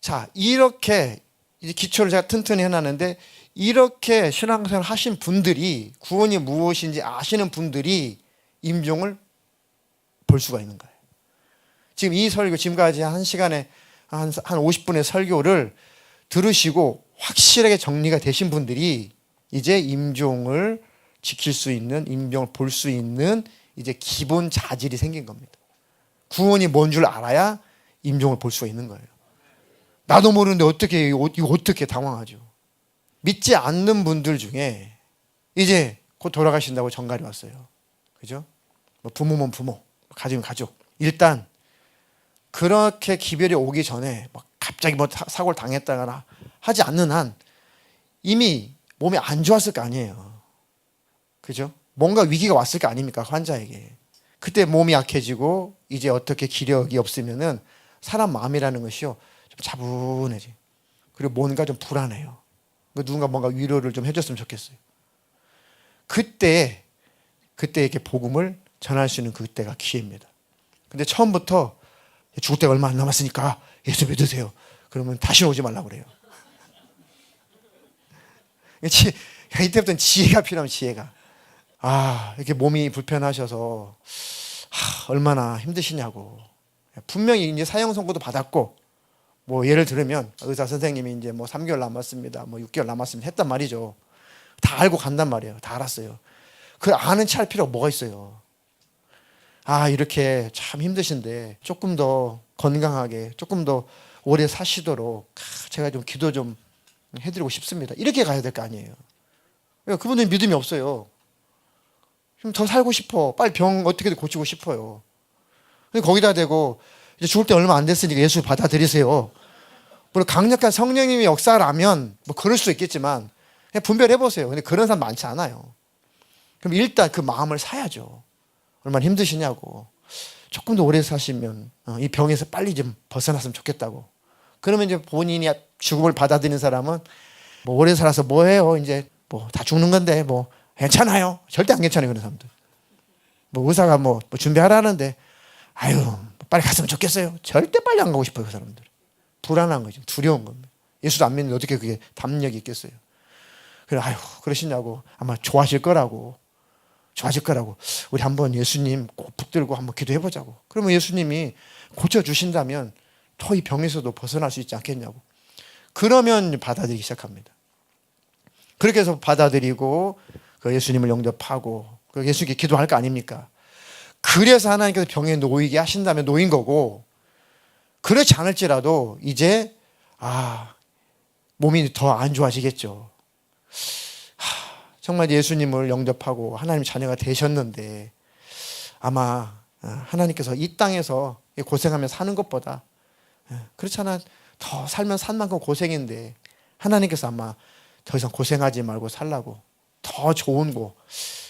자, 이렇게 이제 기초를 제가 튼튼히 해놨는데, 이렇게 신앙생활 하신 분들이, 구원이 무엇인지 아시는 분들이 임종을 볼 수가 있는 거예요. 지금 이 설교, 지금까지 한 시간에 한 50분의 설교를 들으시고 확실하게 정리가 되신 분들이 이제 임종을 지킬 수 있는, 임종을 볼 수 있는 이제 기본 자질이 생긴 겁니다. 구원이 뭔 줄 알아야 임종을 볼 수가 있는 거예요. 나도 모르는데 이거 어떻게 당황하죠. 믿지 않는 분들 중에 이제 곧 돌아가신다고 전갈이 왔어요. 그죠? 뭐 부모면 부모, 가족이면 가족. 일단 그렇게 기별이 오기 전에 막 갑자기 뭐 사고를 당했다거나 하지 않는 한 이미 몸이 안 좋았을 거 아니에요. 그죠? 뭔가 위기가 왔을 거 아닙니까? 환자에게. 그때 몸이 약해지고 이제 어떻게 기력이 없으면은 사람 마음이라는 것이요, 좀 차분해지. 그리고 뭔가 좀 불안해요. 누군가 뭔가 위로를 좀 해줬으면 좋겠어요. 그때 이렇게 복음을 전할 수 있는 그때가 기회입니다. 근데 처음부터 죽을 때가 얼마 안 남았으니까 예수 믿으세요. 그러면 다시 오지 말라고 그래요. 이때부터는 지혜가 필요하면 지혜가. 이렇게 몸이 불편하셔서 얼마나 힘드시냐고. 분명히 이제 사형 선고도 받았고, 뭐 예를 들면 의사 선생님이 이제 뭐 3개월 남았습니다, 뭐 6개월 남았습니다 했단 말이죠. 다 알고 간단 말이에요. 다 알았어요. 그 아는 체 할 필요가 뭐가 있어요. 이렇게 참 힘드신데 조금 더 건강하게, 조금 더 오래 사시도록 제가 좀 기도 좀 해드리고 싶습니다. 이렇게 가야 될 거 아니에요. 그분들은 믿음이 없어요. 좀 더 살고 싶어. 빨리 병 어떻게든 고치고 싶어요. 근데 거기다 대고 이제 죽을 때 얼마 안 됐으니까 예수 받아들이세요. 물론 강력한 성령님의 역사라면 뭐 그럴 수 있겠지만 그냥 분별해 보세요. 근데 그런 사람 많지 않아요. 그럼 일단 그 마음을 사야죠. 얼마나 힘드시냐고. 조금 더 오래 사시면 이 병에서 빨리 좀 벗어났으면 좋겠다고. 그러면 이제 본인이 죽음을 받아들이는 사람은 뭐 오래 살아서 뭐 해요? 이제 뭐 다 죽는 건데 뭐 괜찮아요. 절대 안 괜찮아요, 그런 사람들. 뭐 의사가 뭐 준비하라는데 빨리 갔으면 좋겠어요. 절대 빨리 안 가고 싶어요, 그 사람들. 불안한 거죠. 두려운 겁니다. 예수도 안 믿는데 어떻게 그게 담력이 있겠어요. 그래, 그러시냐고. 아마 좋아질 거라고. 우리 한번 예수님 꼭 붙들고 한번 기도해보자고. 그러면 예수님이 고쳐주신다면 더 이 병에서도 벗어날 수 있지 않겠냐고. 그러면 받아들이기 시작합니다. 그렇게 해서 받아들이고 그 예수님을 영접하고 그 예수님께 기도할 거 아닙니까? 그래서 하나님께서 병에 놓이게 하신다면 놓인 거고, 그렇지 않을지라도 이제 몸이 더 안 좋아지겠죠. 정말 예수님을 영접하고 하나님 자녀가 되셨는데 아마 하나님께서 이 땅에서 고생하며 사는 것보다, 그렇잖아, 더 살면 산 만큼 고생인데 하나님께서 아마 더 이상 고생하지 말고 살라고 더 좋은 곳,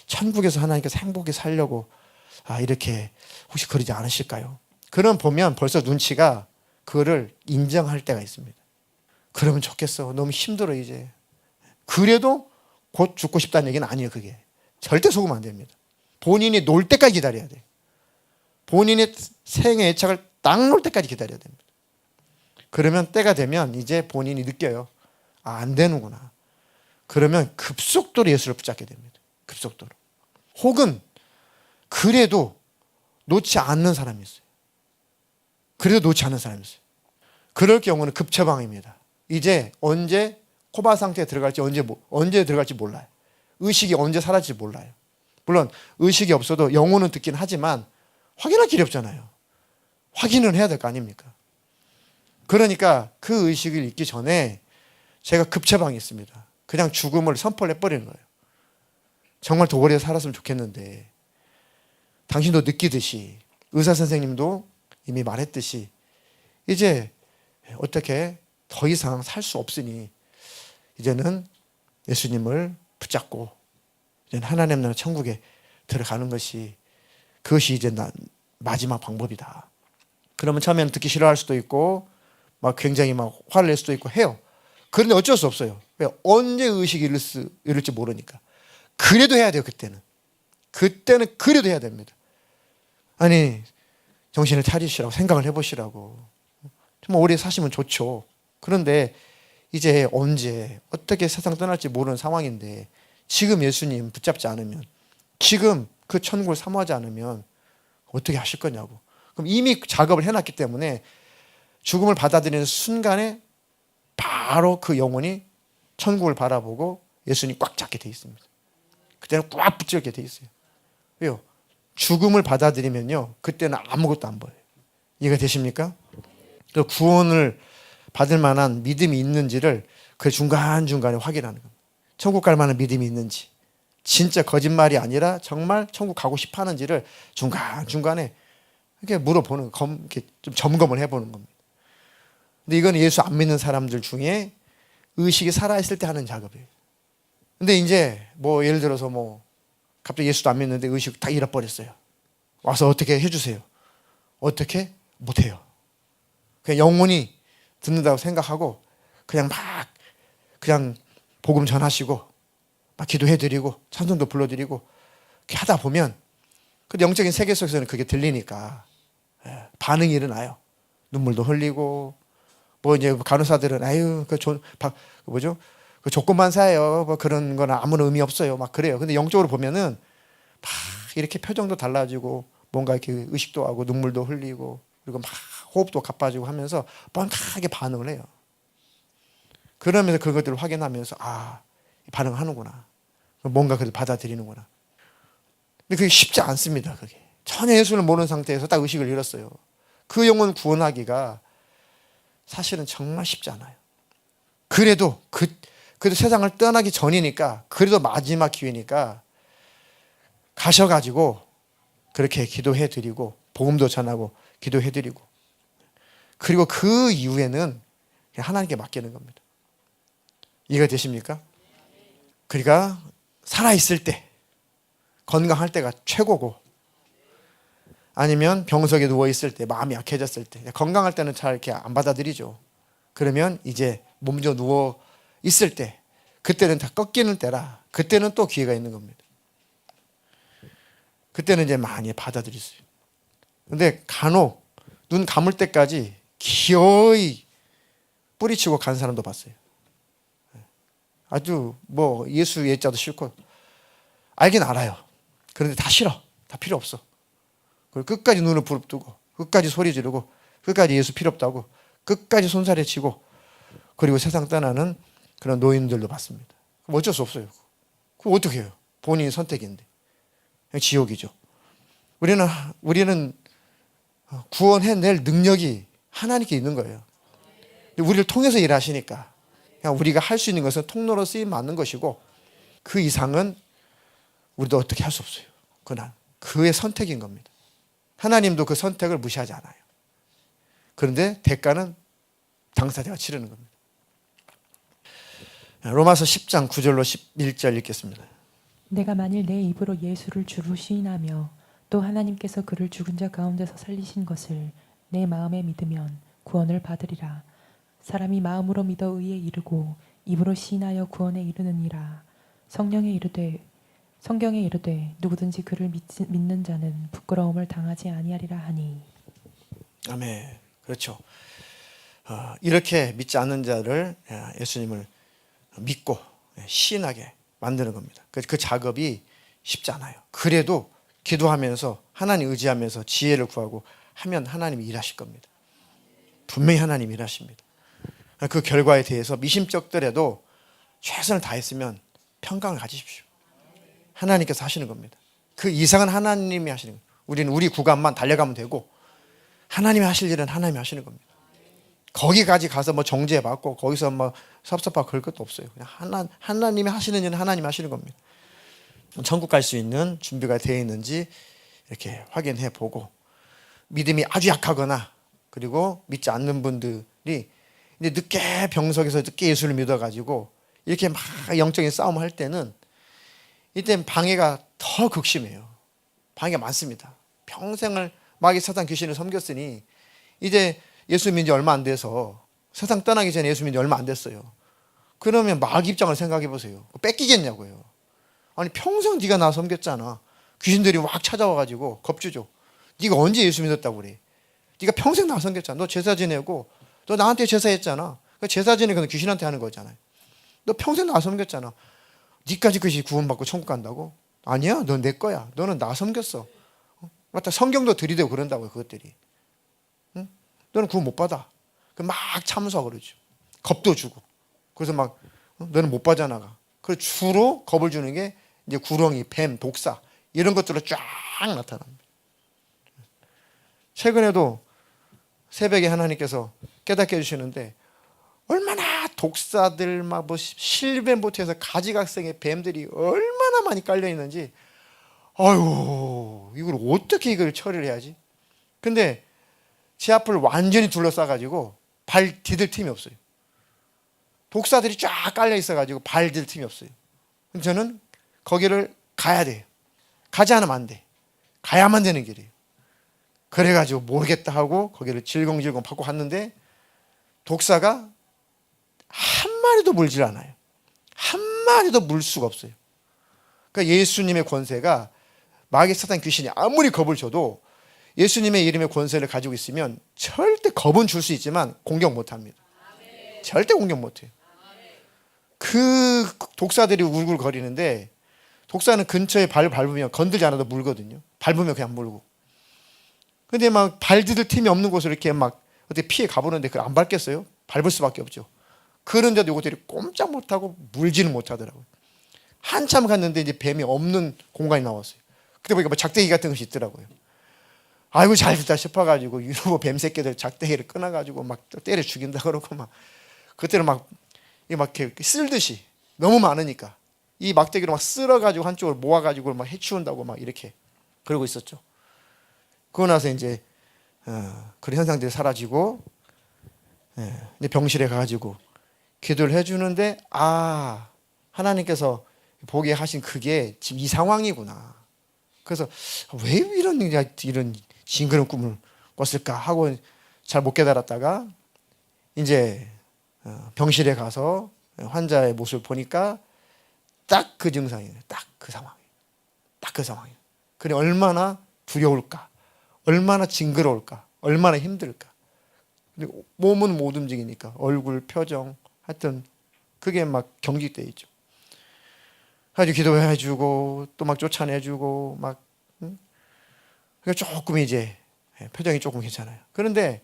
천국에서 하나님께서 행복히 살려고 이렇게 혹시 그러지 않으실까요? 그럼 보면 벌써 눈치가 그거를 인정할 때가 있습니다. 그러면 좋겠어. 너무 힘들어 이제. 그래도 곧 죽고 싶다는 얘기는 아니에요. 그게 절대 속으면 안 됩니다. 본인이 놀 때까지 기다려야 돼. 본인의 생의 애착을 딱 놓을 때까지 기다려야 됩니다. 그러면 때가 되면 이제 본인이 느껴요. 안 되는구나. 그러면 급속도로 예수를 붙잡게 됩니다. 급속도로. 혹은 그래도 놓지 않는 사람이 있어요. 그럴 경우는 급처방입니다. 이제 언제 코마 상태에 들어갈지, 언제 들어갈지 몰라요. 의식이 언제 사라질지 몰라요. 물론 의식이 없어도 영혼은 듣긴 하지만 확인할 길이 없잖아요. 확인은 해야 될 거 아닙니까? 그러니까 그 의식을 잊기 전에 제가 급처방이 있습니다. 그냥 죽음을 선포를 해버리는 거예요. 정말 더 오래 살았으면 좋겠는데, 당신도 느끼듯이, 의사 선생님도 이미 말했듯이 이제 어떻게 더 이상 살 수 없으니 이제는 예수님을 붙잡고 이제는 하나님 나라 천국에 들어가는 것이, 그것이 이제 마지막 방법이다. 그러면 처음에는 듣기 싫어할 수도 있고 막 굉장히 막 화를 낼 수도 있고 해요. 그런데 어쩔 수 없어요. 왜? 언제 의식이 이룰지 모르니까. 그래도 해야 돼요. 그때는 그래도 해야 됩니다. 정신을 차리시라고 생각을 해보시라고. 정말 오래 사시면 좋죠. 그런데 이제 언제 어떻게 세상 떠날지 모르는 상황인데 지금 예수님 붙잡지 않으면, 지금 그 천국을 사모하지 않으면 어떻게 하실 거냐고. 그럼 이미 작업을 해놨기 때문에 죽음을 받아들이는 순간에 바로 그 영혼이 천국을 바라보고 예수님 꽉 잡게 돼 있습니다. 그때는 꽉 붙잡게 돼 있어요. 왜요? 죽음을 받아들이면요, 그때는 아무것도 안 보여요. 이해가 되십니까? 그 구원을 받을 만한 믿음이 있는지를 그 중간중간에 확인하는 겁니다. 천국 갈 만한 믿음이 있는지, 진짜 거짓말이 아니라 정말 천국 가고 싶어 하는지를 중간중간에 이렇게 물어보는, 이렇게 좀 점검을 해보는 겁니다. 근데 이건 예수 안 믿는 사람들 중에 의식이 살아있을 때 하는 작업이에요. 근데 이제 뭐 예를 들어서 뭐 갑자기 예수도 안 믿는데 의식 다 잃어버렸어요. 와서 어떻게 해주세요? 어떻게? 못해요. 그냥 영혼이 듣는다고 생각하고 그냥 막 그냥 복음 전하시고 막 기도해드리고 찬송도 불러드리고 이렇게 하다 보면 그 영적인 세계 속에서는 그게 들리니까 반응이 일어나요. 눈물도 흘리고 뭐 이제 간호사들은 아유 뭐죠? 그 조건만 사요. 뭐 그런 건 아무런 의미 없어요. 막 그래요. 근데 영적으로 보면은 막 이렇게 표정도 달라지고 뭔가 이렇게 의식도 하고 눈물도 흘리고 그리고 막 호흡도 가빠지고 하면서 뻔하게 반응을 해요. 그러면서 그것들을 확인하면서 반응하는구나. 뭔가 그걸 받아들이는구나. 근데 그게 쉽지 않습니다. 그게 전혀 예수를 모르는 상태에서 딱 의식을 잃었어요. 그 영혼 구원하기가 사실은 정말 쉽지 않아요. 그래도 그래도 세상을 떠나기 전이니까, 그래도 마지막 기회니까 가셔가지고 그렇게 기도해드리고 복음도 전하고 기도해드리고, 그리고 그 이후에는 그냥 하나님께 맡기는 겁니다. 이해가 되십니까? 그러니까 살아있을 때, 건강할 때가 최고고, 아니면 병석에 누워있을 때, 마음이 약해졌을 때, 건강할 때는 잘 이렇게 안 받아들이죠. 그러면 이제 몸져 누워있을 때, 그때는 다 꺾이는 때라, 그때는 또 기회가 있는 겁니다. 그때는 이제 많이 받아들일 수 있어요. 근데 간혹 눈 감을 때까지 기어이 뿌리치고 간 사람도 봤어요. 아주 뭐 예수 예자도 싫고, 알긴 알아요. 그런데 다 싫어. 다 필요 없어. 그리고 끝까지 눈을 부릅뜨고 끝까지 소리 지르고 끝까지 예수 필요 없다고 끝까지 손살에 치고, 그리고 세상 떠나는 그런 노인들도 봤습니다. 그럼 어쩔 수 없어요. 그럼 어떻게 해요? 본인의 선택인데. 지옥이죠. 우리는 구원해낼 능력이 하나님께 있는 거예요. 우리를 통해서 일하시니까 그냥 우리가 할 수 있는 것은 통로로 쓰임 맞는 것이고, 그 이상은 우리도 어떻게 할 수 없어요. 그건 그의 선택인 겁니다. 하나님도 그 선택을 무시하지 않아요. 그런데 대가는 당사자가 치르는 겁니다. 로마서 10장 9절로 11절 읽겠습니다. 내가 만일 내 입으로 예수를 주로 시인하며 또 하나님께서 그를 죽은 자 가운데서 살리신 것을 내 마음에 믿으면 구원을 받으리라. 사람이 마음으로 믿어 의에 이르고 입으로 시인하여 구원에 이르느니라. 성경에 이르되 누구든지 그를 믿는 자는 부끄러움을 당하지 아니하리라 하니. 아멘. 그렇죠. 이렇게 믿지 않는 자를 예수님을 믿고 시인하게 만드는 겁니다. 그 작업이 쉽지 않아요. 그래도 기도하면서 하나님 의지하면서 지혜를 구하고 하면 하나님이 일하실 겁니다. 분명히 하나님이 일하십니다. 그 결과에 대해서 미심쩍더라도 최선을 다했으면 평강을 가지십시오. 하나님께서 하시는 겁니다. 그 이상은 하나님이 하시는 거예요. 우리는 우리 구간만 달려가면 되고, 하나님이 하실 일은 하나님이 하시는 겁니다. 거기까지 가서 뭐 정죄받고 거기서 뭐 섭섭하고 그럴 것도 없어요. 그냥 하나님이 하시는 일은 하나님이 하시는 겁니다. 천국 갈 수 있는 준비가 되어 있는지 이렇게 확인해 보고, 믿음이 아주 약하거나 그리고 믿지 않는 분들이 이제 늦게 병석에서 늦게 예수를 믿어가지고 이렇게 막 영적인 싸움을 할 때는, 이때는 방해가 더 극심해요. 방해가 많습니다. 평생을 마귀 사탄 귀신을 섬겼으니 이제 예수 믿은 지 얼마 안 돼서, 세상 떠나기 전에 예수 믿은 지 얼마 안 됐어요. 그러면 마귀 입장을 생각해 보세요. 뺏기겠냐고요. 아니 평생 네가 나 섬겼잖아. 귀신들이 막 찾아와가지고 겁주죠. 네가 언제 예수 믿었다고 그래. 네가 평생 나 섬겼잖아. 너 제사 지내고 너 나한테 제사했잖아. 제사지는 그건 귀신한테 하는 거잖아요. 너 평생 나 섬겼잖아. 니까지 그것이 구원받고 천국 간다고? 아니야, 넌 내 거야. 너는 나 섬겼어. 맞다, 성경도 들이대고 그런다고요, 그것들이. 응? 너는 구원 못 받아. 막 참수하고 그러죠. 겁도 주고. 그래서 막 너는 못 빠져나가. 그래서 주로 겁을 주는 게 이제 구렁이, 뱀, 독사 이런 것들로 쫙 나타납니다. 최근에도 새벽에 하나님께서 깨닫게 해주시는데 얼마나 독사들 막 뭐 실뱀부터 해서 가지각성의 뱀들이 얼마나 많이 깔려 있는지, 아유 이걸 어떻게 이걸 처리를 해야지? 근데 제 앞을 완전히 둘러싸가지고 발 디딜 틈이 없어요. 독사들이 쫙 깔려 있어가지고 발 디딜 틈이 없어요. 저는 거기를 가야 돼요. 가지 않으면 안 돼. 가야만 되는 길이에요. 그래가지고 모르겠다 하고 거기를 질겅질겅 밟고 갔는데 독사가 한 마리도 물질 않아요. 한 마리도 물 수가 없어요. 그러니까 예수님의 권세가, 마귀 사탄 귀신이 아무리 겁을 줘도 예수님의 이름의 권세를 가지고 있으면 절대 겁은 줄 수 있지만 공격 못합니다. 절대 공격 못해요. 그 독사들이 울글거리는데 독사는 근처에 발 밟으면 건들지 않아도 물거든요. 밟으면 그냥 물고. 근데 막 발 디딜 틈이 없는 곳을 이렇게 막 어떻게 피해 가보는데 그걸 안 밟겠어요? 밟을 수밖에 없죠. 그런데도 이것들이 꼼짝 못하고 물지는 못하더라고요. 한참 갔는데 이제 뱀이 없는 공간이 나왔어요. 그때 보니까 뭐 작대기 같은 것이 있더라고요. 아이고 잘 됐다 싶어가지고 유럽 뱀 새끼들 작대기를 끊어가지고 막 때려 죽인다 그러고 막 그때는 막 이렇게 쓸듯이 너무 많으니까 이 막대기로 막 쓸어가지고 한쪽으로 모아가지고 막 해치운다고 막 이렇게 그러고 있었죠. 그러고 나서 이제 그런 현상들이 사라지고 이제 병실에 가가지고 기도를 해주는데 하나님께서 보게 하신 그게 지금 이 상황이구나. 그래서 왜 이런 징그러운 꿈을 꿨을까 하고 잘 못 깨달았다가 이제 병실에 가서 환자의 모습을 보니까 딱 그 증상이에요. 딱 그 상황이에요. 딱 그 상황이에요. 그래 얼마나 두려울까, 얼마나 징그러울까, 얼마나 힘들까. 근데 몸은 못 움직이니까 얼굴, 표정, 하여튼 그게 막 경직돼 있죠. 아주 기도해주고 또 막 쫓아내주고 막 그러니까 조금 이제 표정이 조금 괜찮아요. 그런데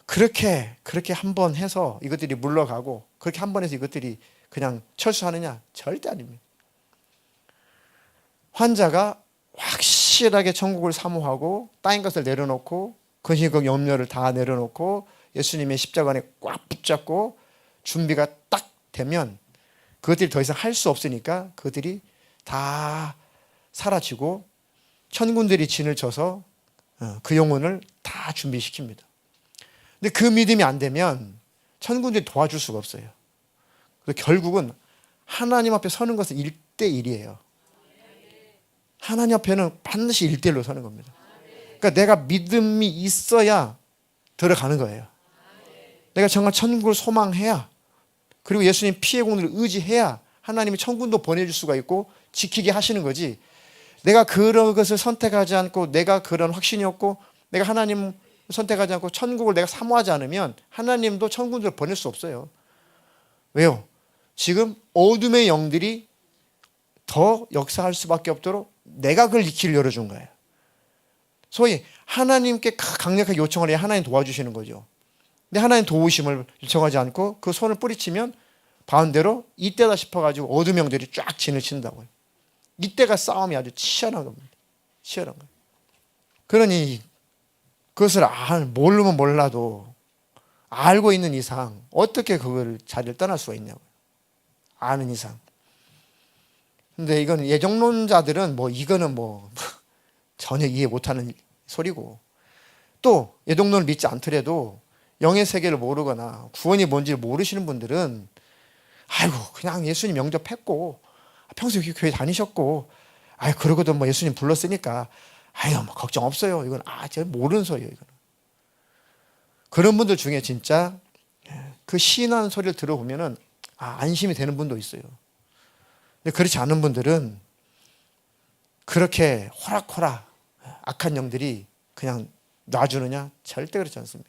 그렇게 한 번 해서 이것들이 물러가고 그렇게 한 번 해서 이것들이 그냥 철수하느냐? 절대 아닙니다. 환자가 확실하게 천국을 사모하고 땅인 것을 내려놓고 근심과 염려를 다 내려놓고 예수님의 십자가 안에 꽉 붙잡고 준비가 딱 되면 그것들이 더 이상 할 수 없으니까 그것들이 다 사라지고 천군들이 진을 쳐서 그 영혼을 다 준비시킵니다. 근데 그 믿음이 안 되면 천군들이 도와줄 수가 없어요. 그래서 결국은 하나님 앞에 서는 것은 1대1이에요. 하나님 앞에는 반드시 1대1로 서는 겁니다. 그러니까 내가 믿음이 있어야 들어가는 거예요. 내가 정말 천국을 소망해야, 그리고 예수님 피의 공로를 의지해야 하나님이 천군도 보내줄 수가 있고 지키게 하시는 거지. 내가 그런 것을 선택하지 않고 내가 그런 확신이 없고 내가 하나님 선택하지 않고 천국을 내가 사모하지 않으면 하나님도 천군들을 보낼 수 없어요. 왜요? 지금 어둠의 영들이 더 역사할 수밖에 없도록 내가 그걸 길을 열어준 거예요. 소위 하나님께 강력하게 요청을 해야 하나님 도와주시는 거죠. 근데 하나님 도우심을 요청하지 않고 그 손을 뿌리치면 반대로 이때다 싶어가지고 어둠 영들이 쫙 진을 친다고요. 이때가 싸움이 아주 치열한 겁니다. 치열한 거예요. 그러니 그것을 모르면 몰라도 알고 있는 이상 어떻게 그걸 자리를 떠날 수가 있냐고요. 아는 이상. 근데 이건 예정론자들은 이거는 전혀 이해 못하는 소리고, 또 예정론을 믿지 않더라도 영의 세계를 모르거나 구원이 뭔지를 모르시는 분들은 아이고 그냥 예수님 영접했고 평소에 교회 다니셨고 그러고도 예수님 불렀으니까 걱정 없어요. 이건 제가 모르는 소리예요. 이거는. 그런 분들 중에 진짜 그 시인하는 소리를 들어보면은 안심이 되는 분도 있어요. 근데 그렇지 않은 분들은 그렇게 호락호락 악한 영들이 그냥 놔주느냐? 절대 그렇지 않습니다.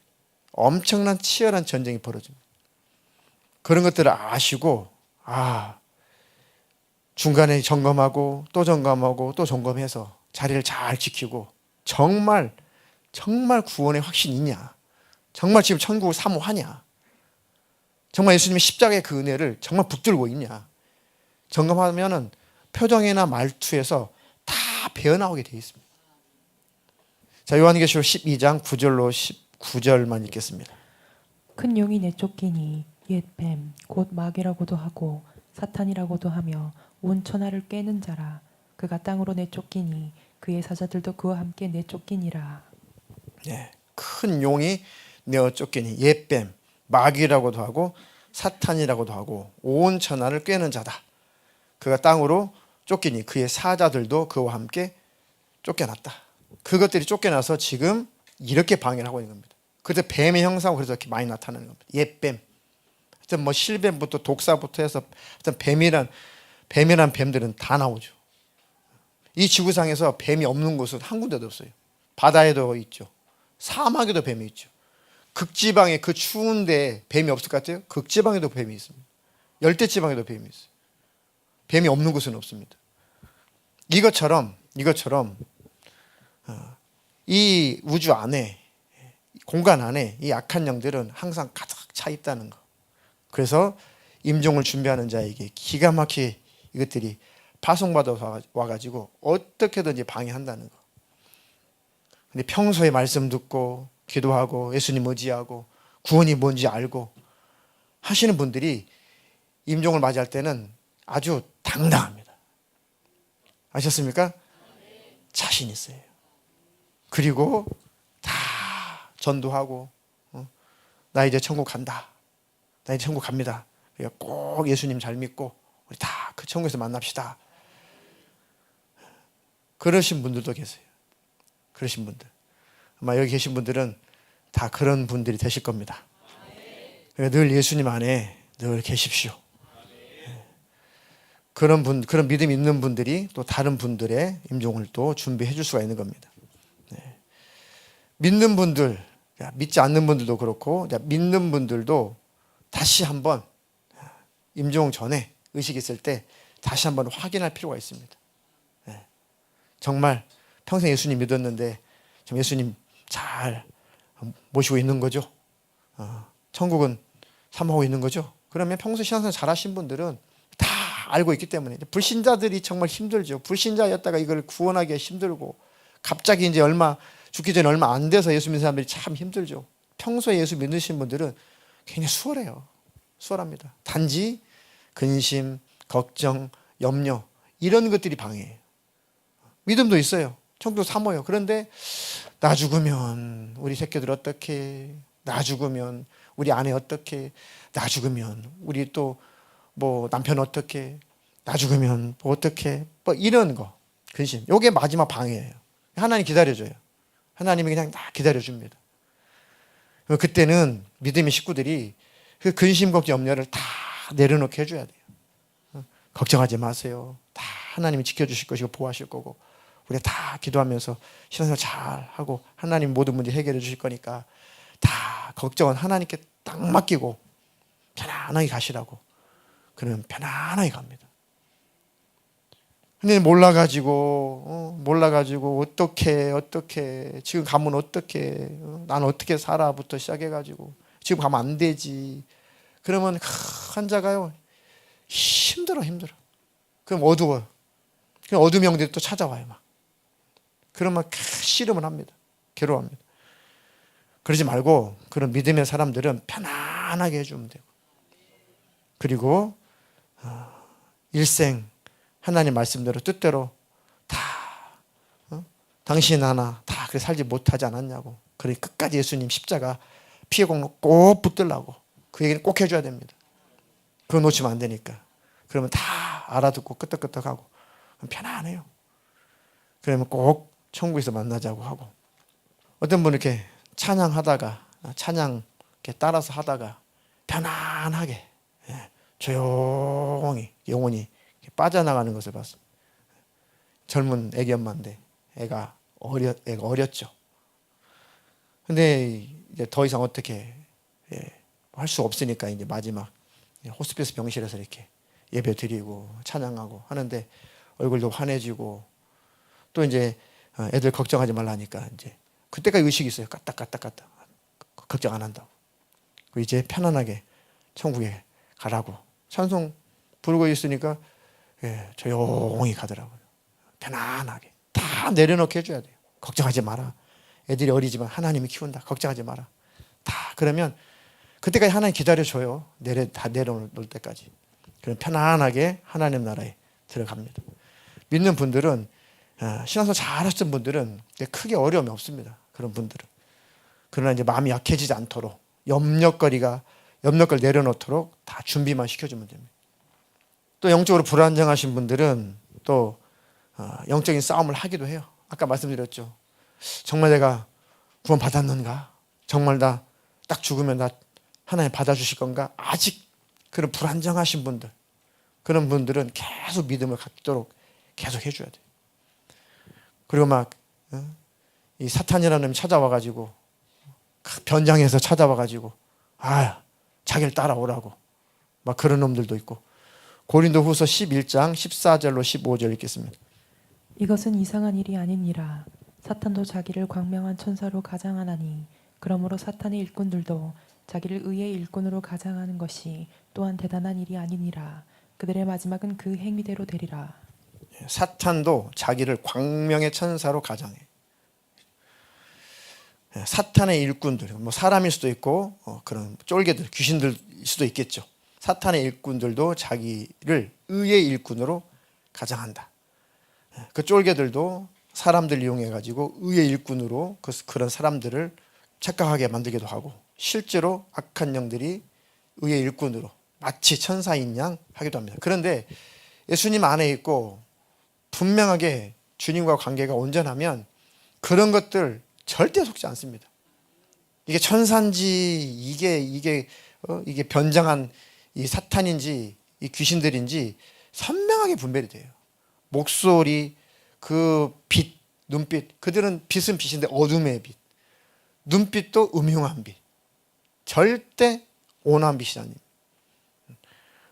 엄청난 치열한 전쟁이 벌어집니다. 그런 것들을 아시고 중간에 점검하고 또 점검하고 또 점검해서 자리를 잘 지키고 정말 구원의 확신이 있냐? 정말 지금 천국을 사모하냐? 정말 예수님의 십자가의 그 은혜를 정말 붙들고 있냐? 점검하면은 표정이나 말투에서 다 배어나오게 되어 있습니다. 자, 요한계시록 12장 9절로 19절만 읽겠습니다. 큰 용이 내쫓기니 옛 뱀 곧 마귀라고도 하고 사탄이라고도 하며 온 천하를 꿰는 자라. 그가 땅으로 내쫓기니 그의 사자들도 그와 함께 내쫓기니라. 네, 큰 용이 내어 쫓기니 옛뱀 마귀라고도 하고 사탄이라고도 하고 온 천하를 꿰는 자다. 그가 땅으로 쫓기니 그의 사자들도 그와 함께 쫓겨났다. 그것들이 쫓겨나서 지금 이렇게 방해를 하고 있는 겁니다. 그래서 뱀의 형상으로 그래서 이렇게 많이 나타나는 겁니다. 옛뱀, 하여튼 뭐 실뱀부터 독사부터 해서 하여튼 뱀이란 뱀들은 다 나오죠. 이 지구상에서 뱀이 없는 곳은 한 군데도 없어요. 바다에도 있죠. 사막에도 뱀이 있죠. 극지방에 그 추운데 뱀이 없을 것 같아요? 극지방에도 뱀이 있습니다. 열대지방에도 뱀이 있어요. 뱀이 없는 곳은 없습니다. 이것처럼 이 우주 안에 공간 안에 이 악한 영들은 항상 가득 차 있다는 거. 그래서 임종을 준비하는 자에게 기가 막히게 이것들이 파송받아서 와가지고 어떻게든지 방해한다는 거. 근데 평소에 말씀 듣고 기도하고 예수님 의지하고 구원이 뭔지 알고 하시는 분들이 임종을 맞이할 때는 아주 당당합니다. 아셨습니까? 자신 있어요. 그리고 다 전도하고 나 이제 천국 간다. 나 이제 천국 갑니다. 꼭 예수님 잘 믿고 우리 다 그 천국에서 만납시다. 그러신 분들도 계세요. 그러신 분들. 아마 여기 계신 분들은 다 그런 분들이 되실 겁니다. 그러니까 늘 예수님 안에 늘 계십시오. 그런 믿음 있는 분들이 또 다른 분들의 임종을 또 준비해 줄 수가 있는 겁니다. 믿는 분들, 믿지 않는 분들도 그렇고, 믿는 분들도 다시 한번 임종 전에 의식이 있을 때 다시 한번 확인할 필요가 있습니다. 정말 평생 예수님 믿었는데 지금 예수님 잘 모시고 있는 거죠? 천국은 사모하고 있는 거죠? 그러면 평소 신앙생활 잘하신 분들은 다 알고 있기 때문에 불신자들이 정말 힘들죠. 불신자였다가 이걸 구원하기가 힘들고 갑자기 이제 죽기 전에 얼마 안 돼서 예수 믿는 사람들이 참 힘들죠. 평소에 예수 믿으신 분들은 굉장히 수월해요. 수월합니다. 단지 근심, 걱정, 염려 이런 것들이 방해해요. 믿음도 있어요. 천국도 사모요. 그런데 나 죽으면 우리 새끼들 어떻게? 나 죽으면 우리 아내 어떻게? 나 죽으면 우리 또 뭐 남편 어떻게? 나 죽으면 뭐 어떻게? 뭐 이런 거 근심. 이게 마지막 방해예요. 하나님 기다려줘요. 하나님이 그냥 다 기다려줍니다. 그때는 믿음의 식구들이 그 근심, 걱정, 염려를 다 내려놓게 해줘야 돼요. 걱정하지 마세요. 다 하나님이 지켜주실 것이고 보호하실 거고 우리가 다 기도하면서 신앙생활 잘 하고 하나님 모든 문제 해결해 주실 거니까 다 걱정은 하나님께 딱 맡기고 편안하게 가시라고. 그러면 편안하게 갑니다. 근데 몰라가지고 어떻게 지금 가면 어떻게 난 어떻게 살아부터 시작해가지고 지금 가면 안 되지. 그러면 환자가요 힘들어. 그럼 어두워요. 그럼 어둠 영들이 또 찾아와요 막. 그러면 씨름을 합니다. 괴로워합니다. 그러지 말고 그런 믿음의 사람들은 편안하게 해주면 되고 그리고 일생 하나님 말씀대로 뜻대로 다 당신 하나 다 그렇게 살지 못하지 않았냐고. 그래 끝까지 예수님 십자가 피해 공로 꼭 붙들라고 그 얘기는 꼭 해줘야 됩니다. 그거 놓치면 안 되니까. 그러면 다 알아듣고 끄떡끄떡하고 편안해요. 그러면 꼭 천국에서 만나자고 하고 어떤 분은 이렇게 찬양하다가 찬양 이렇게 따라서 하다가 편안하게 조용히 영혼이 빠져나가는 것을 봤습니다. 젊은 애기 엄마인데 애가 어렸죠. 근데 이제 더 이상 어떻게 할 수 없으니까 이제 마지막 호스피스 병실에서 이렇게 예배 드리고 찬양하고 하는데 얼굴도 환해지고 또 이제 애들 걱정하지 말라니까 이제 그때까지 의식이 있어요. 까딱까딱까딱 걱정 안 한다고. 그리고 이제 편안하게 천국에 가라고 찬송 부르고 있으니까 조용히 가더라고요. 편안하게 다 내려놓게 해줘야 돼요. 걱정하지 마라. 애들이 어리지만 하나님이 키운다. 걱정하지 마라. 다 그러면 그때까지 하나님 기다려줘요. 다 내려놓을 때까지. 그럼 편안하게 하나님 나라에 들어갑니다. 믿는 분들은 신앙생활 잘하셨던 분들은 크게 어려움이 없습니다. 그런 분들은. 그러나 이제 마음이 약해지지 않도록 염려거리 내려놓도록 다 준비만 시켜주면 됩니다. 또 영적으로 불안정하신 분들은 또 영적인 싸움을 하기도 해요. 아까 말씀드렸죠. 정말 내가 구원 받았는가? 정말 나 딱 죽으면 나 하나님 받아주실 건가? 아직 그런 불안정하신 분들, 그런 분들은 계속 믿음을 갖도록 계속 해줘야 돼요. 그리고 막 이 사탄이라는 놈이 찾아와가지고 변장해서 찾아와가지고 자기를 따라오라고 막 그런 놈들도 있고. 고린도후서 11장 14절로 15절 읽겠습니다. 이것은 이상한 일이 아니니라. 사탄도 자기를 광명한 천사로 가장하나니 그러므로 사탄의 일꾼들도 자기를 의의 일꾼으로 가장하는 것이 또한 대단한 일이 아니니라. 그들의 마지막은 그 행위대로 되리라. 사탄도 자기를 광명의 천사로 가장해. 사탄의 일꾼들, 뭐 사람일 수도 있고 그런 쫄개들, 귀신들 수도 있겠죠. 사탄의 일꾼들도 자기를 의의 일꾼으로 가장한다. 그 쫄개들도 사람들 이용해 가지고 의의 일꾼으로 그런 사람들을 착각하게 만들기도 하고, 실제로 악한 영들이 의의 일꾼으로 마치 천사인 양 하기도 합니다. 그런데 예수님 안에 있고 분명하게 주님과 관계가 온전하면 그런 것들 절대 속지 않습니다. 이게 천사인지 이게 변장한 이 사탄인지 이 귀신들인지 선명하게 분별이 돼요. 목소리, 그 빛, 눈빛, 그들은 빛은 빛인데 어둠의 빛, 눈빛도 음흉한 빛, 절대 온화한 빛이 아닙니다.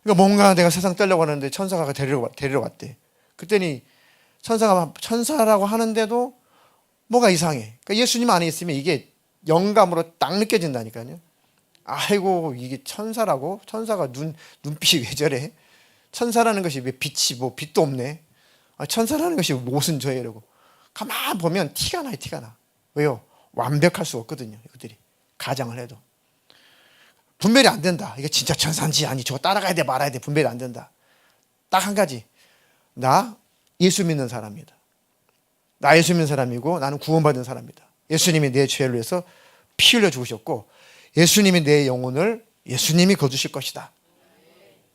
그러니까 뭔가 내가 세상 떼려고 하는데 천사가 데리러 왔대. 그랬더니 천사라고 하는데도 뭐가 이상해. 그러니까 예수님 안에 있으면 이게 영감으로 딱 느껴진다니까요. 아이고, 이게 천사라고? 천사가 눈빛이 왜 저래? 천사라는 것이 왜 빛이 뭐 빛도 없네. 천사라는 것이 무슨 저예요? 이러고 가만 보면 티가 나요. 티가 나. 왜요? 완벽할 수 없거든요. 이것들이 가장을 해도 분별이 안 된다. 이게 진짜 천사인지 아니 저거 따라가야 돼 말아야 돼 분별이 안 된다. 딱 한 가지. 나 예수 믿는 사람이다. 나 예수 믿는 사람이고 나는 구원받은 사람이다. 예수님이 내 죄를 위해서 피 흘려 죽으셨고 예수님이 내 영혼을 예수님이 거두실 것이다.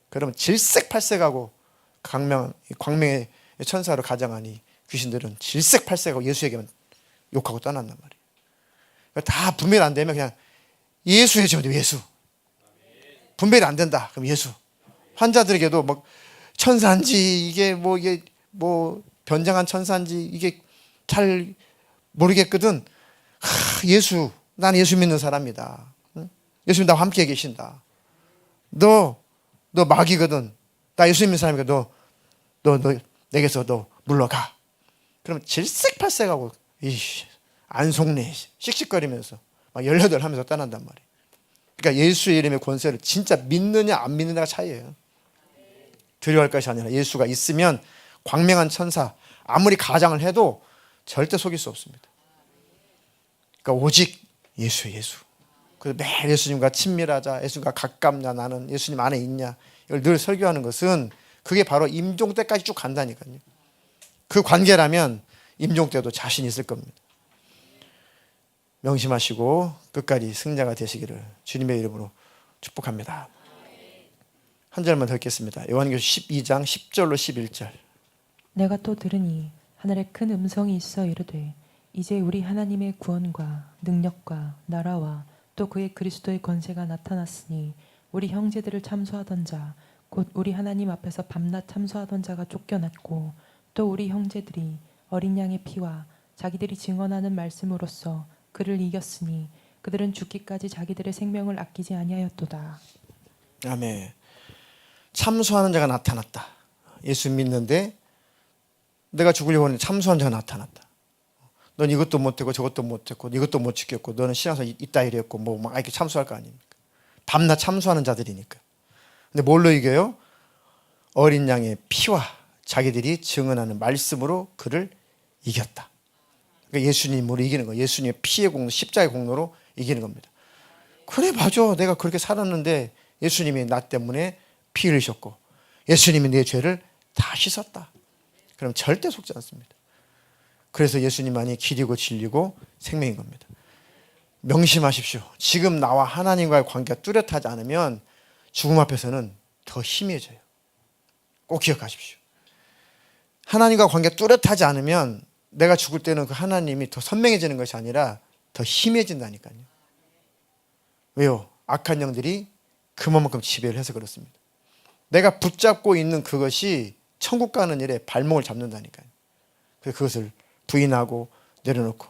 그러면 질색팔색하고 광명의 천사로 가장하니 귀신들은 질색팔색하고 예수에게만 욕하고 떠난단 말이에요. 다 분별 안 되면 그냥 예수 해줘야 돼요. 예수. 분별이 안 된다. 그럼 예수. 환자들에게도 뭐 천사인지 이게 뭐 변장한 천사인지 이게 잘 모르겠거든. 예수. 난 예수 믿는 사람이다. 예수님 나와 함께 계신다. 너 마귀거든. 나 예수 믿는 사람이니까 너 내게서 너 물러가. 그러면 질색팔색하고 안 속네 씩씩거리면서 막 18 하면서 떠난단 말이에요. 그러니까 예수의 이름의 권세를 진짜 믿느냐 안 믿느냐가 차이예요. 두려워할 것이 아니라 예수가 있으면 광명한 천사 아무리 가장을 해도 절대 속일 수 없습니다. 그러니까 오직 예수. 그래서 매일 예수님과 친밀하자, 예수님과 가깝냐, 나는 예수님 안에 있냐, 이걸 늘 설교하는 것은 그게 바로 임종 때까지 쭉 간다니까요. 그 관계라면 임종 때도 자신 있을 겁니다. 명심하시고 끝까지 승자가 되시기를 주님의 이름으로 축복합니다. 한 절만 더 읽겠습니다. 요한계시록 12장 10절로 11절. 내가 또 들으니 하늘에 큰 음성이 있어 이르되 이제 우리 하나님의 구원과 능력과 나라와 또 그의 그리스도의 권세가 나타났으니 우리 형제들을 참소하던 자 곧 우리 하나님 앞에서 밤낮 참소하던 자가 쫓겨났고 또 우리 형제들이 어린 양의 피와 자기들이 증언하는 말씀으로써 그를 이겼으니 그들은 죽기까지 자기들의 생명을 아끼지 아니하였도다. 아멘. 참소하는 자가 나타났다. 예수 믿는데 내가 죽으려고 하는데 참소하는 자가 나타났다. 넌 이것도 못했고 저것도 못했고 이것도 못 지켰고 너는 신앙에서 있다 이랬고 뭐 막 이렇게 참소할 거 아닙니까? 밤낮 참소하는 자들이니까. 근데 뭘로 이겨요? 어린 양의 피와 자기들이 증언하는 말씀으로 그를 이겼다. 그러니까 예수님으로 이기는 거예요. 예수님의 피의 공로, 십자가의 공로로 이기는 겁니다. 그래 맞아. 내가 그렇게 살았는데 예수님이 나 때문에 피 흘리셨고 예수님이 내 죄를 다 씻었다. 그럼 절대 속지 않습니다. 그래서 예수님만이 길이고 진리고 생명인 겁니다. 명심하십시오. 지금 나와 하나님과의 관계가 뚜렷하지 않으면 죽음 앞에서는 더 희미해져요. 꼭 기억하십시오. 하나님과 관계가 뚜렷하지 않으면 내가 죽을 때는 그 하나님이 더 선명해지는 것이 아니라 더 희미해진다니까요. 왜요? 악한 영들이 그만큼 지배를 해서 그렇습니다. 내가 붙잡고 있는 그것이 천국 가는 일에 발목을 잡는다니까요. 그래서 그것을 부인하고 내려놓고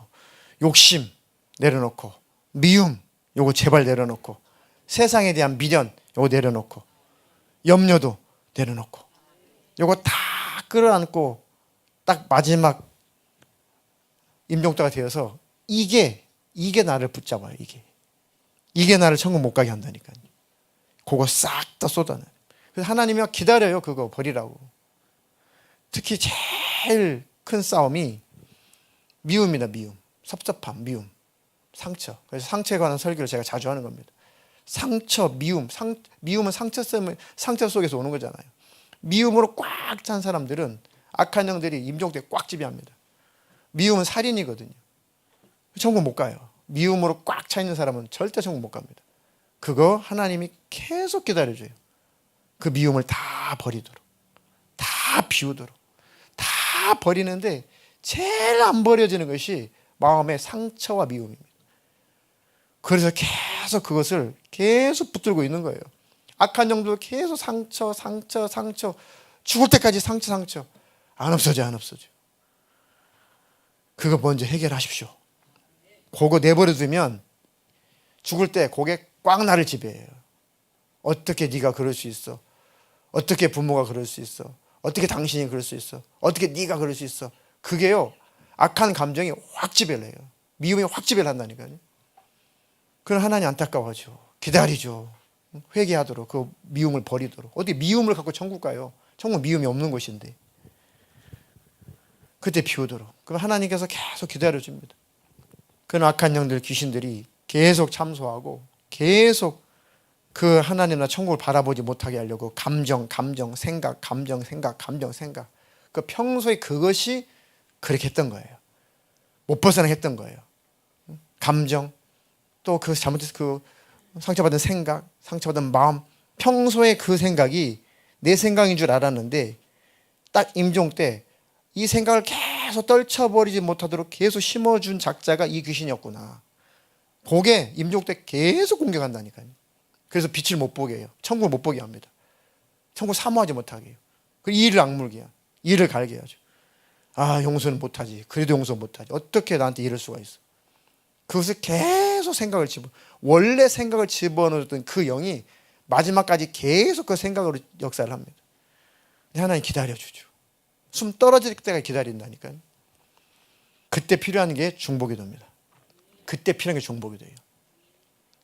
욕심 내려놓고 미움 요거 제발 내려놓고 세상에 대한 미련 요거 내려놓고 염려도 내려놓고 요거 다 끌어안고 딱 마지막 임종자가 되어서 이게 나를 붙잡아요. 이게 나를 천국 못 가게 한다니까요. 그거 싹 다 쏟아내요. 그래서 하나님이 기다려요. 그거 버리라고. 특히 제일 큰 싸움이 미움이다. 미움, 섭섭함, 미움, 상처. 그래서 상처에 관한 설교를 제가 자주 하는 겁니다. 상처, 미움은 상처 속에서 오는 거잖아요. 미움으로 꽉 찬 사람들은 악한 영들이 임종 때 꽉 지배합니다. 미움은 살인이거든요. 천국 못 가요. 미움으로 꽉 차 있는 사람은 절대 천국 못 갑니다. 그거 하나님이 계속 기다려줘요. 그 미움을 다 버리도록, 다 비우도록, 다 버리는데 제일 안 버려지는 것이 마음의 상처와 미움입니다. 그래서 계속 그것을 계속 붙들고 있는 거예요. 악한 영도 계속 상처, 죽을 때까지 상처. 안 없어져. 그거 먼저 해결하십시오. 그거 내버려 두면 죽을 때 그게 꽉 나를 지배해요. 어떻게 네가 그럴 수 있어? 어떻게 부모가 그럴 수 있어? 어떻게 당신이 그럴 수 있어? 어떻게 네가 그럴 수 있어? 그게요. 악한 감정이 확 지배를 해요. 미움이 확 지배를 한다니까요. 그럼 하나님 안타까워하죠. 기다리죠. 회개하도록 그 미움을 버리도록. 어떻게 미움을 갖고 천국 가요? 천국 미움이 없는 곳인데. 그때 비우도록. 그럼 하나님께서 계속 기다려줍니다. 그런 악한 영들, 귀신들이 계속 참소하고 계속 그 하나님이나 천국을 바라보지 못하게 하려고 감정, 생각. 그 평소에 그것이 그렇게 했던 거예요. 못 벗어나게 했던 거예요. 감정, 또 그 잘못해서 그 상처받은 생각, 상처받은 마음, 평소에 그 생각이 내 생각인 줄 알았는데 딱 임종 때 이 생각을 계속 떨쳐버리지 못하도록 계속 심어준 작자가 이 귀신이었구나. 그게 임종 때 계속 공격한다니까요. 그래서 빛을 못 보게 해요. 천국을 못 보게 합니다. 천국 사모하지 못하게 해요. 그 이를 악물게 해요. 이를 갈게 하죠. 아, 용서는 못하지. 그래도 용서 못하지. 어떻게 나한테 이럴 수가 있어. 그것을 계속 원래 생각을 집어넣었던 그 영이 마지막까지 계속 그 생각으로 역사를 합니다. 하나님 기다려주죠. 숨 떨어질 때까지 기다린다니까요. 그때 필요한 게 중보기도입니다. 그때 필요한 게 중보기도예요.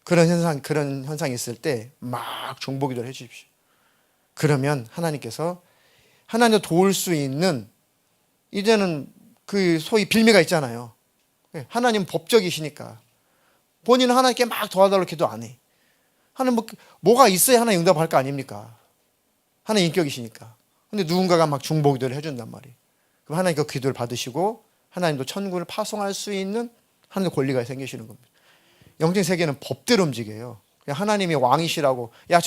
그런 현상이 있을 때 막 중보기도를 해주십시오. 그러면 하나님께서 하나님을 도울 수 있는 이제는 그 소위 빌미가 있잖아요. 하나님 법적이시니까 본인은 하나님께 막 도와달라고 기도 안 해. 하나님 뭐가 있어야 하나님 응답할 거 아닙니까? 하나님 인격이시니까. 근데 누군가가 막 중보기도를 해준단 말이에요. 그럼 하나님 그 기도를 받으시고 하나님도 천국을 파송할 수 있는 하나님의 권리가 생기시는 겁니다. 영적인 세계는 법대로 움직여요. 하나님이 왕이시라고 야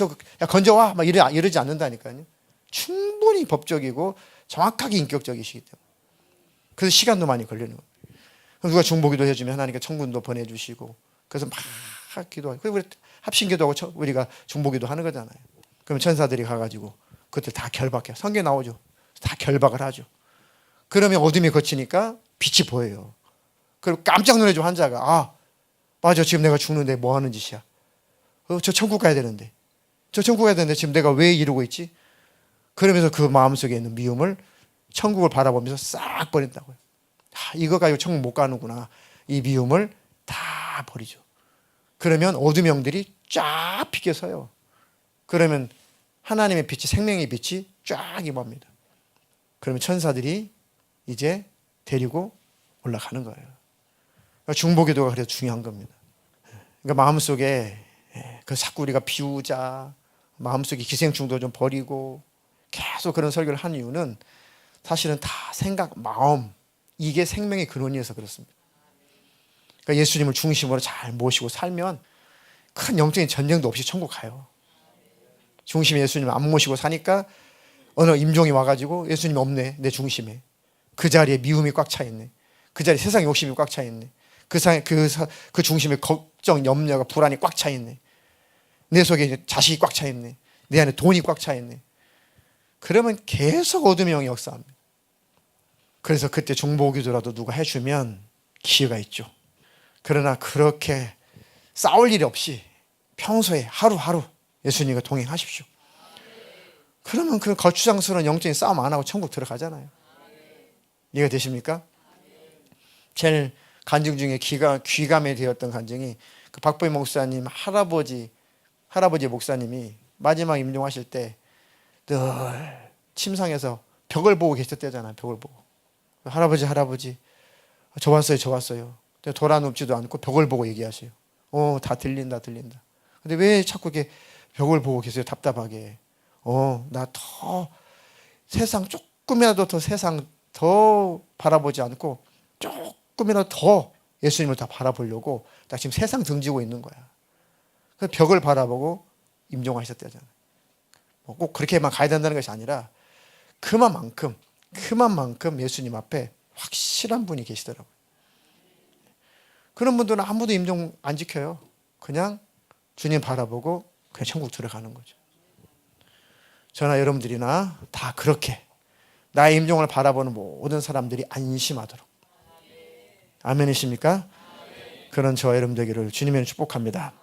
건져와 막 이러지 않는다니까요. 충분히 법적이고 정확하게 인격적이시기 때문에. 그래서 시간도 많이 걸리는 겁니다. 누가 중보기도 해주면 하나님께 천군도 보내주시고 그래서 막 기도하고 그리고 우리 합심기도하고 우리가 중보기도 하는 거잖아요. 그러면 천사들이 가가지고 그것들 다 결박해요. 성경에 나오죠. 다 결박을 하죠. 그러면 어둠이 거치니까 빛이 보여요. 그리고 깜짝 놀라죠. 환자가 맞아, 지금 내가 죽는데 뭐 하는 짓이야? 저 천국 가야 되는데. 저 천국 가야 되는데 지금 내가 왜 이러고 있지? 그러면서 그 마음속에 있는 미움을 천국을 바라보면서 싹 버린다고요. 이거 가지고 천국 못 가는구나. 이 미움을 다 버리죠. 그러면 어둠의 영들이 쫙 비켜서요. 그러면 하나님의 빛이, 생명의 빛이 쫙 임합니다. 그러면 천사들이 이제 데리고 올라가는 거예요. 그러니까 중보기도가 그래서 중요한 겁니다. 그러니까 마음속에 그 자꾸 우리가 비우자, 마음속에 기생충도 좀 버리고 계속 그런 설교를 한 이유는 사실은 다 생각, 마음, 이게 생명의 근원이어서 그렇습니다. 그러니까 예수님을 중심으로 잘 모시고 살면 큰 영적인 전쟁도 없이 천국 가요. 중심에 예수님을 안 모시고 사니까 어느 임종이 와가지고 예수님이 없네, 내 중심에. 그 자리에 미움이 꽉 차 있네. 그 자리에 세상 욕심이 꽉 차 있네. 그 중심에 걱정, 염려가, 불안이 꽉 차 있네. 내 속에 자식이 꽉 차 있네. 내 안에 돈이 꽉 차 있네. 그러면 계속 어둠의 영이 역사합니다. 그래서 그때 중보기도라도 누가 해주면 기회가 있죠. 그러나 그렇게 싸울 일이 없이 평소에 하루하루 예수님과 동행하십시오. 그러면 그 거추장스러운 영적인 싸움 안 하고 천국 들어가잖아요. 이해가 되십니까? 제일 간증 중에 귀감이 되었던 간증이 그 박보희 목사님 할아버지 목사님이 마지막 임종하실 때 늘 침상에서 벽을 보고 계셨대잖아요. 벽을 보고. 할아버지 저 왔어요. 돌아 눕지도 않고 벽을 보고 얘기하세요. 다 들린다. 근데 왜 자꾸 이렇게 벽을 보고 계세요? 답답하게. 나 더 세상 조금이라도 더 세상 더 바라보지 않고 조금이라도 더 예수님을 더 바라보려고 나 지금 세상 등지고 있는 거야. 그래서 벽을 바라보고 임종하셨대잖아요. 꼭 그렇게만 가야 된다는 것이 아니라 그만큼 예수님 앞에 확실한 분이 계시더라고요. 그런 분들은 아무도 임종 안 지켜요. 그냥 주님 바라보고 그냥 천국 들어가는 거죠. 저나 여러분들이나 다 그렇게 나의 임종을 바라보는 모든 사람들이 안심하도록. 아멘이십니까? 그런 저와 여러분 되기를 주님의 축복합니다.